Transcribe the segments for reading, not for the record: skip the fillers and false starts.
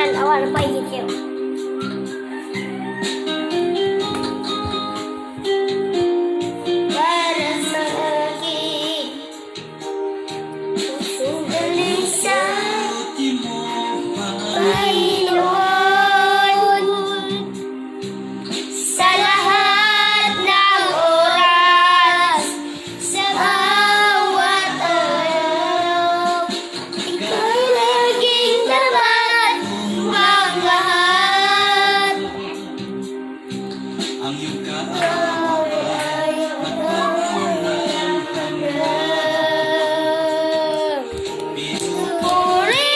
Ayan, awal pa yun. Para sa akin, pusong galing sa Panginoon. Sa lahat ng oras, sa bawat araw, ika'y laging dapat magmahal. Ang iyong kaaway magpapunan ka na. Puri,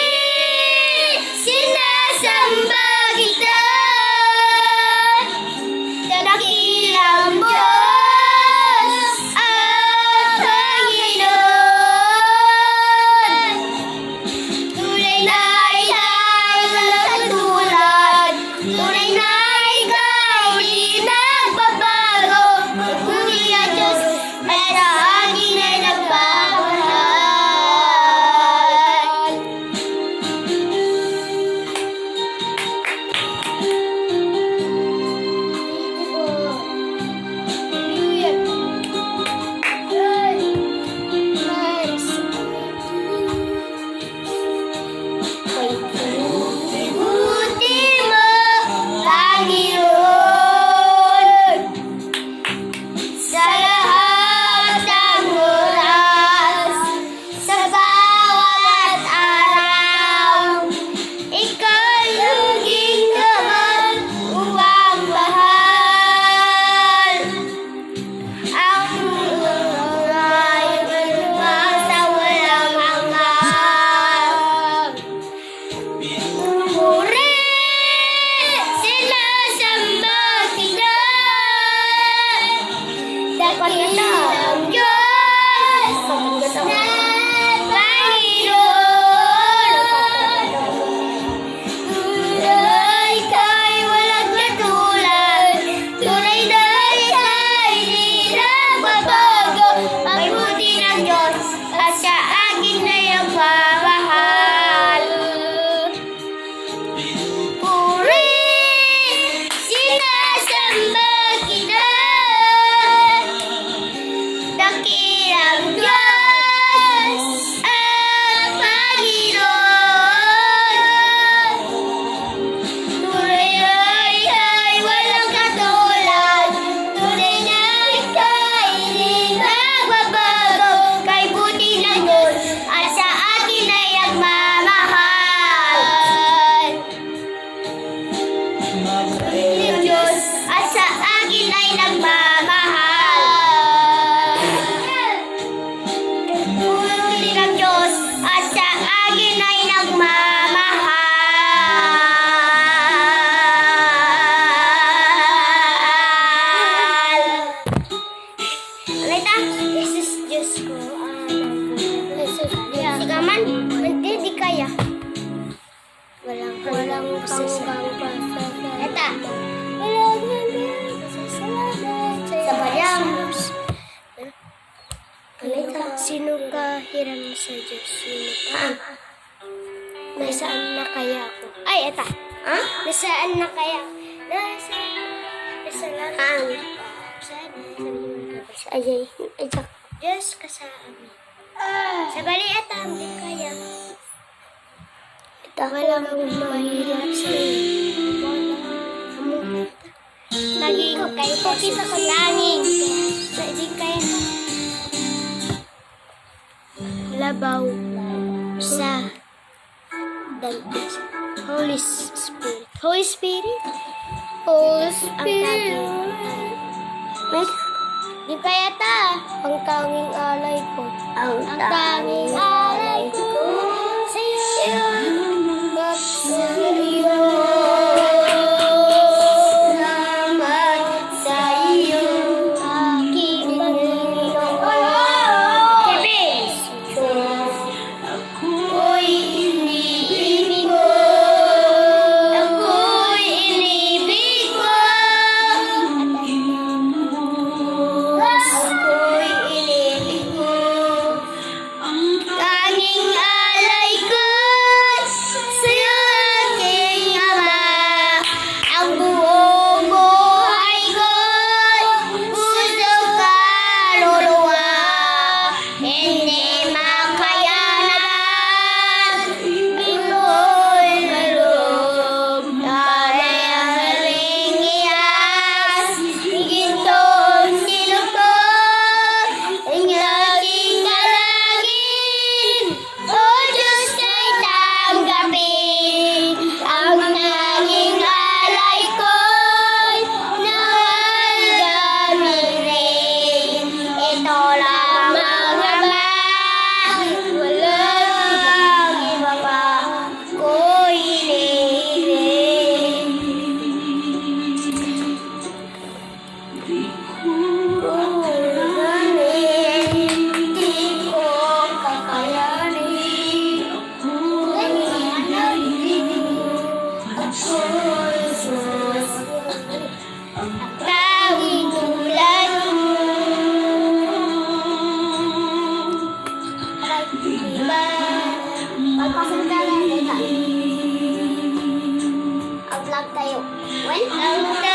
sinasamba kita, dakilang Diyos at Panginoon. Tunay na ikaw walang katulad, tunay na ikaw di nagbabago. Pagpuri ang Diyos ay sa akin ay nagmamahal. Buti mo, Panginoon, sa lahat ng oras, sa bawat araw, ikaw laging naman upang mahal. Ang buhay sa walang hanggan. Puri, sinasamba kita, dakilang Diyos na Panginoon. Tunay ka'y walang katulad, tunay na ika'y di nagbabago. Ang buti ng Diyos at sa akin na nagmamahal. Puri, sinasamba kita, dakilang Diyos at Panginoon. Tunay na ika'y walang katulad, tunay na ika'y di nagbabago. Kay buti ng Diyos at sa akin ay nagmamahal. Ng Diyos at sa akin ay nagmamahal. Puri ng Diyos at sa akin ay nagmamahal. Alita, Jesus Diyos ko. Sigaman, hindi kaya. Walang hanggang pasasalamat. Eta. Sa bayang. Alita, sino ka hiram sa Diyos? Nasaan na kaya ako? Ay, eta. Ha? Nasaan na kaya? Nasa langit. Ayay, ajak. Diyos ka sa amin. Sa bali, eta, hindi kaya. Wala akong mahirap sa iyo. Lagi ko kayo po kita ko langin. Hindi kayo labaw sa Holy Spirit. Holy Spirit? Holy Spirit. Di kaya ta. Ang tanging alay ko. Ang tanging alay ko. Sa iyo. Sa iyo. Salamat sa iyo. Aking Panginoon. Kibis. Ako'y inibig mo. Ako'y inibig mo. Ako'y inibig mo. Tanging Diba? Pagpasok ka lang, teka. Vlog tayo. When?